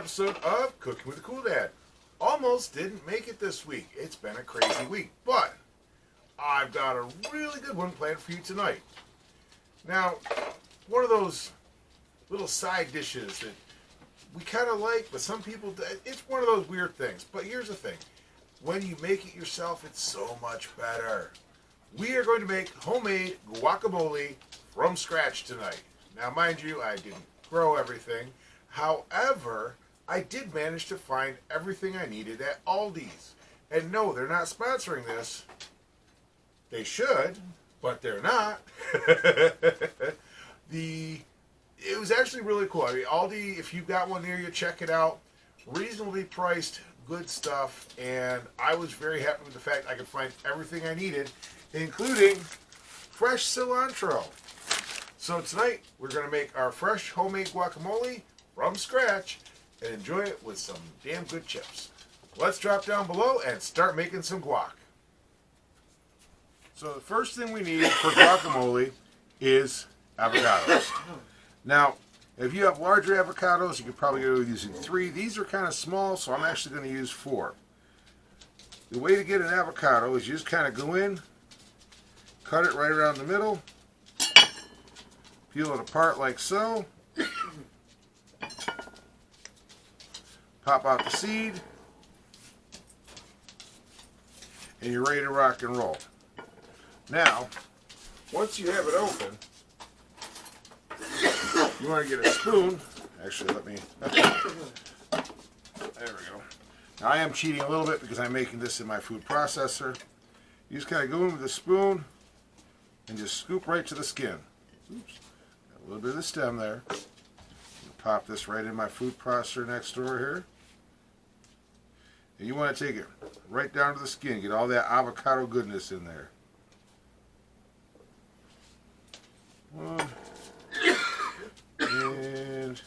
episode of Cooking with the Cool Dad. Almost didn't make it this week. It's been a crazy week, but I've got a really good one planned for you tonight. Now, one of those little side dishes that we kind of like, but some people, it's one of those weird things. But here's the thing. When you make it yourself, it's so much better. We are going to make homemade guacamole from scratch tonight. Now, mind you, I didn't grow everything. However, I did manage to find everything I needed at Aldi's. And no, they're not sponsoring this. They should, but they're not. It was actually really cool. I mean, Aldi, if you've got one near you, check it out. Reasonably priced, good stuff. And I was very happy with the fact I could find everything I needed, including fresh cilantro. So tonight, we're going to make our fresh homemade guacamole from scratch and enjoy it with some damn good chips. Let's drop down below and start making some guac. So the first thing we need for guacamole is avocados. Now, if you have larger avocados, you could probably go using 3. These are kind of small, so I'm actually going to use 4. The way to get an avocado is you just kind of go in, cut it right around the middle, peel it apart like so, pop out the seed, and you're ready to rock and roll. Now, once you have it open, you want to get a spoon. Actually, there we go. Now, I am cheating a little bit because I'm making this in my food processor. You just kind of go in with a spoon and just scoop right to the skin. Oops, got a little bit of the stem there. Pop this right in my food processor next door here. And you want to take it right down to the skin. Get all that avocado goodness in there. One. And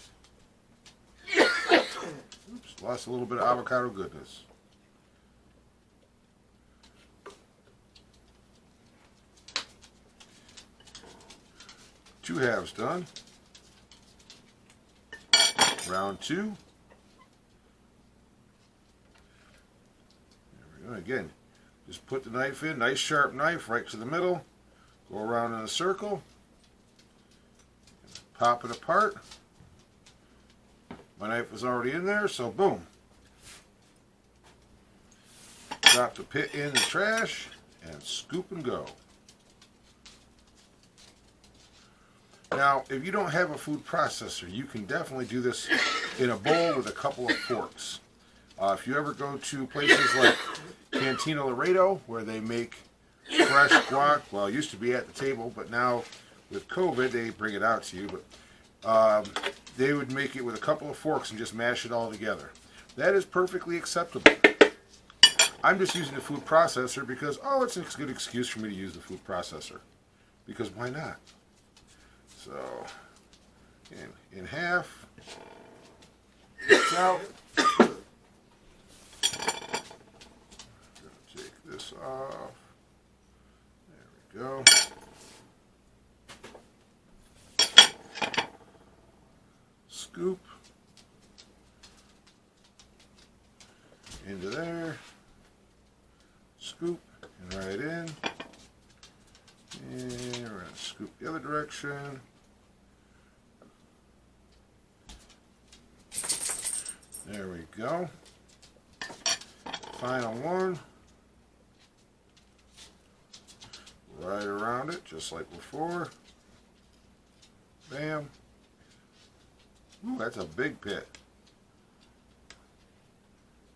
oops, lost a little bit of avocado goodness. Two halves done. Round 2. There we go. Again, just put the knife in, nice sharp knife right to the middle. Go around in a circle. Pop it apart. My knife was already in there, so boom. Drop the pit in the trash and scoop and go. Now, if you don't have a food processor, you can definitely do this in a bowl with a couple of forks. If you ever go to places like Cantina Laredo, where they make fresh guac, well, it used to be at the table, but now with COVID, they bring it out to you, but they would make it with a couple of forks and just mash it all together. That is perfectly acceptable. I'm just using the food processor because, oh, it's a good excuse for me to use the food processor. Because why not? So, in half, it's out. Take this off. There we go. Scoop into there, scoop and right in, and we're going to scoop the other direction. There we go. Final one. Right around it, just like before. Bam. Ooh, that's a big pit.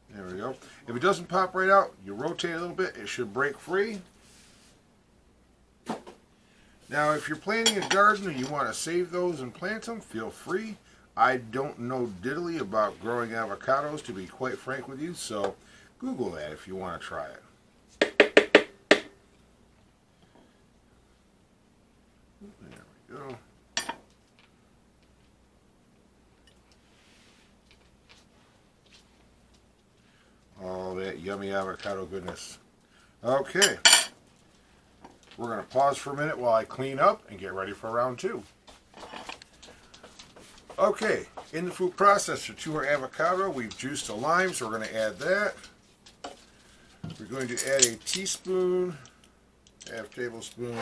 There we go. If it doesn't pop right out, you rotate a little bit, it should break free. Now, if you're planting a garden and you want to save those and plant them, feel free. I don't know diddly about growing avocados, to be quite frank with you, so Google that if you want to try it. There we go. All that yummy avocado goodness. Okay. We're going to pause for a minute while I clean up and get ready for round 2. Okay, In the food processor, to our avocado, we've juiced a lime, so we're going to add that. We're going to add a teaspoon, half tablespoon,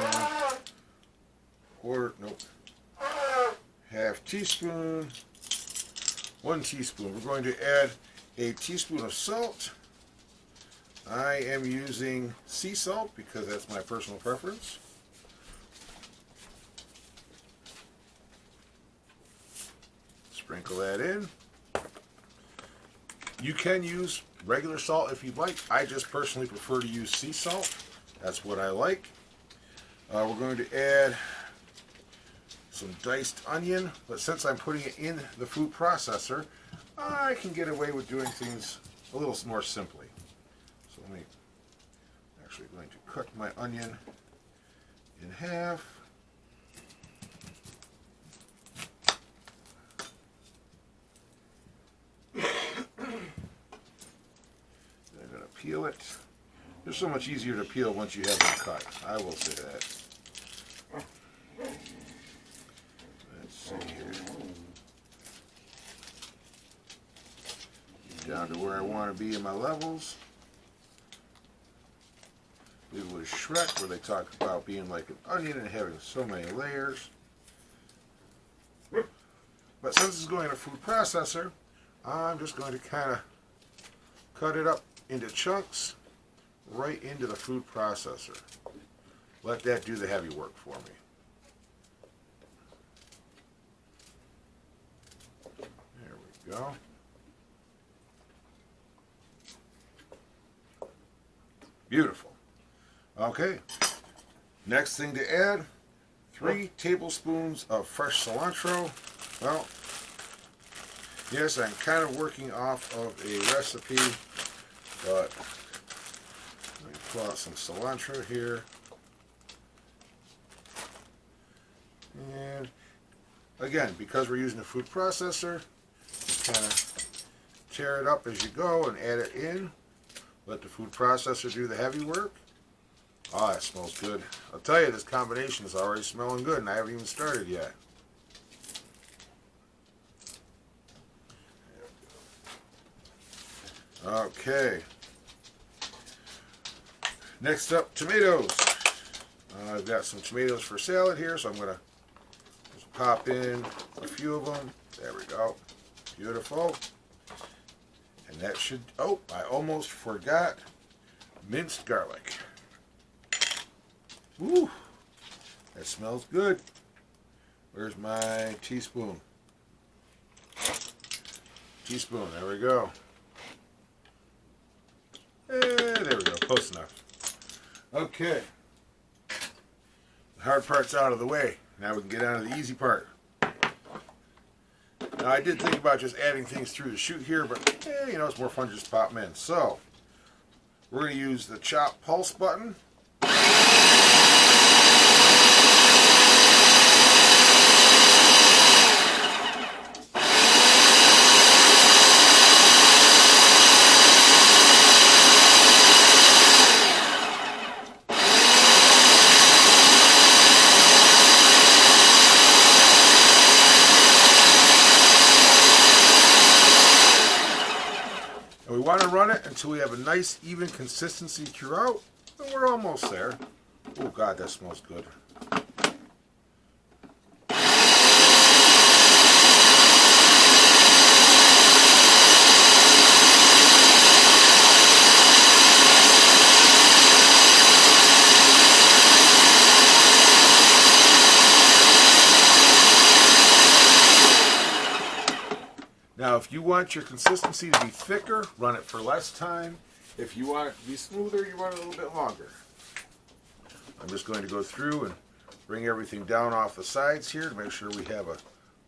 half teaspoon, 1 teaspoon. We're going to add a teaspoon of salt. I am using sea salt because that's my personal preference. Sprinkle that in. You can use regular salt if you'd like. I just personally prefer to use sea salt. That's what I like. We're going to add some diced onion, but since I'm putting it in the food processor, I can get away with doing things a little more simply. So I'm actually going to cut my onion in half. Peel it. It's so much easier to peel once you have them cut. I will say that. Let's see here. Down to where I want to be in my levels. It was Shrek where they talk about being like an onion and having so many layers. But since it's going in a food processor, I'm just going to kind of cut it up into chunks right into the food processor. Let that do the heavy work for me. There we go. Beautiful. Okay. Next thing to add, 3 tablespoons of fresh cilantro. Well, yes, I'm kind of working off of a recipe, but let me pull out some cilantro here. And again, because we're using a food processor, just kind of tear it up as you go and add it in. Let the food processor do the heavy work. Oh, that smells good. I'll tell you, this combination is already smelling good, and I haven't even started yet. Okay. Next up, tomatoes. I've got some tomatoes for salad here, so I'm going to just pop in a few of them. There we go. Beautiful. And that should, oh, I almost forgot minced garlic. Woo, that smells good. Where's my teaspoon? Teaspoon, there we go. There we go, close enough. Okay. The hard part's out of the way. Now we can get on to the easy part. Now I did think about just adding things through the chute here, but you know, it's more fun to just pop them in. So, we're going to use the chop pulse button. We want to run it until we have a nice even consistency throughout, and we're almost there. Oh God, that smells good. Now, if you want your consistency to be thicker, run it for less time. If you want it to be smoother, you run it a little bit longer. I'm just going to go through and bring everything down off the sides here to make sure we have a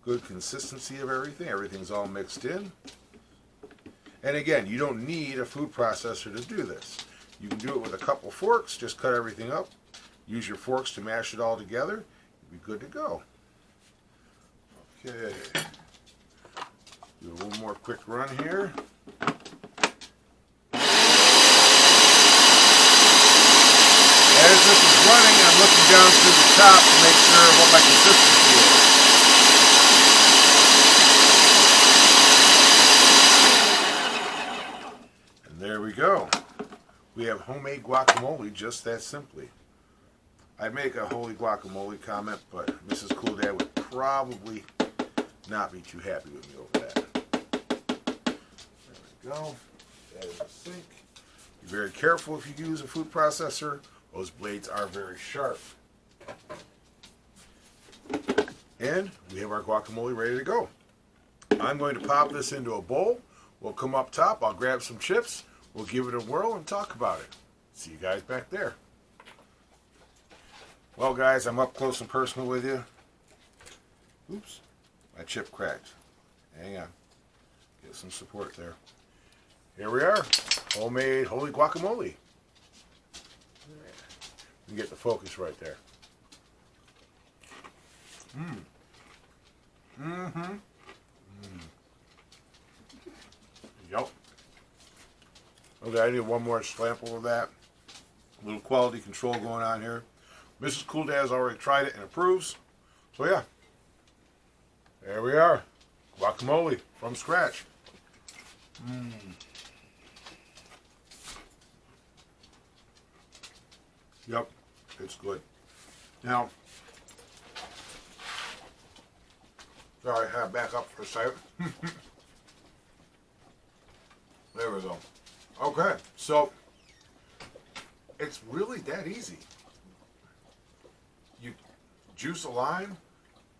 good consistency of everything. Everything's all mixed in. And again, you don't need a food processor to do this. You can do it with a couple forks. Just cut everything up. Use your forks to mash it all together. You'll be good to go. Okay. Do a little more quick run here. As this is running, I'm looking down through the top to make sure what my consistency is. we go. We have homemade guacamole just that simply. I'd make a holy guacamole comment, but Mrs. Cool Dad would probably not be too happy with me over that. There we go. That is the sink. Be very careful if you use a food processor. Those blades are very sharp. And we have our guacamole ready to go. I'm going to pop this into a bowl. We'll come up top. I'll grab some chips. We'll give it a whirl and talk about it. See you guys back there. Well, guys, I'm up close and personal with you. Oops, my chip cracked. Hang on. Get some support there. Here we are. Homemade holy guacamole. You can get the focus right there. Yup. Okay, I need one more sample of that. A little quality control going on here. Mrs. Cool Dad has already tried it and approves. So yeah, there we are. Guacamole from scratch. Yep, it's good. Now, sorry, I back up for a second. There we go. Okay, so it's really that easy. You juice a lime,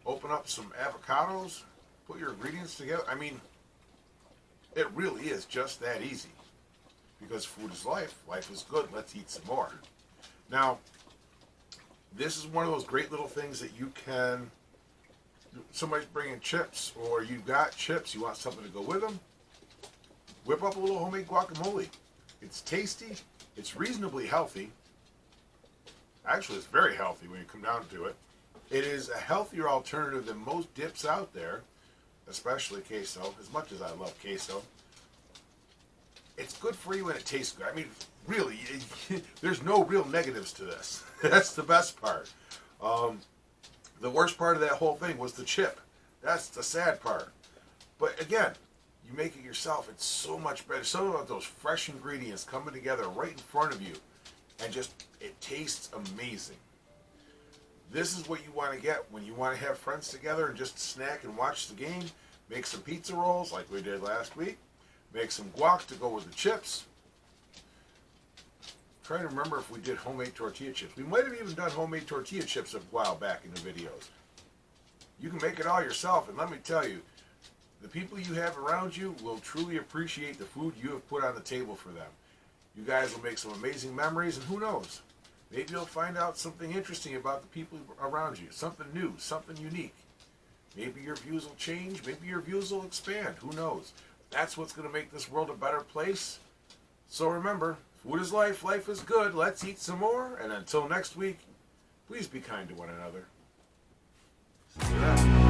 open up some avocados, put your ingredients together. I mean, it really is just that easy. Because food is life. Life is good. Let's eat some more. Now, this is one of those great little things that you can, somebody's bringing chips, or you got chips, you want something to go with them, whip up a little homemade guacamole. It's tasty. It's reasonably healthy. Actually, it's very healthy when you come down to it. It is a healthier alternative than most dips out there, especially queso, as much as I love queso. It's good for you and it tastes good. I mean, really, there's no real negatives to this. That's the best part. The worst part of that whole thing was the chip. That's the sad part. But again, you make it yourself, it's so much better. Something about those fresh ingredients coming together right in front of you, and just, it tastes amazing. This is what you want to get when you want to have friends together and just snack and watch the game. Make some pizza rolls like we did last week. Make some guac to go with the chips. I'm trying to remember if we did homemade tortilla chips. We might have even done homemade tortilla chips a while back in the videos. You can make it all yourself, and let me tell you, the people you have around you will truly appreciate the food you have put on the table for them. You guys will make some amazing memories, and who knows? Maybe you'll find out something interesting about the people around you. Something new, something unique. Maybe your views will change. Maybe your views will expand. Who knows? That's what's going to make this world a better place. So remember, food is life. Life is good. Let's eat some more. And until next week, please be kind to one another. See you then.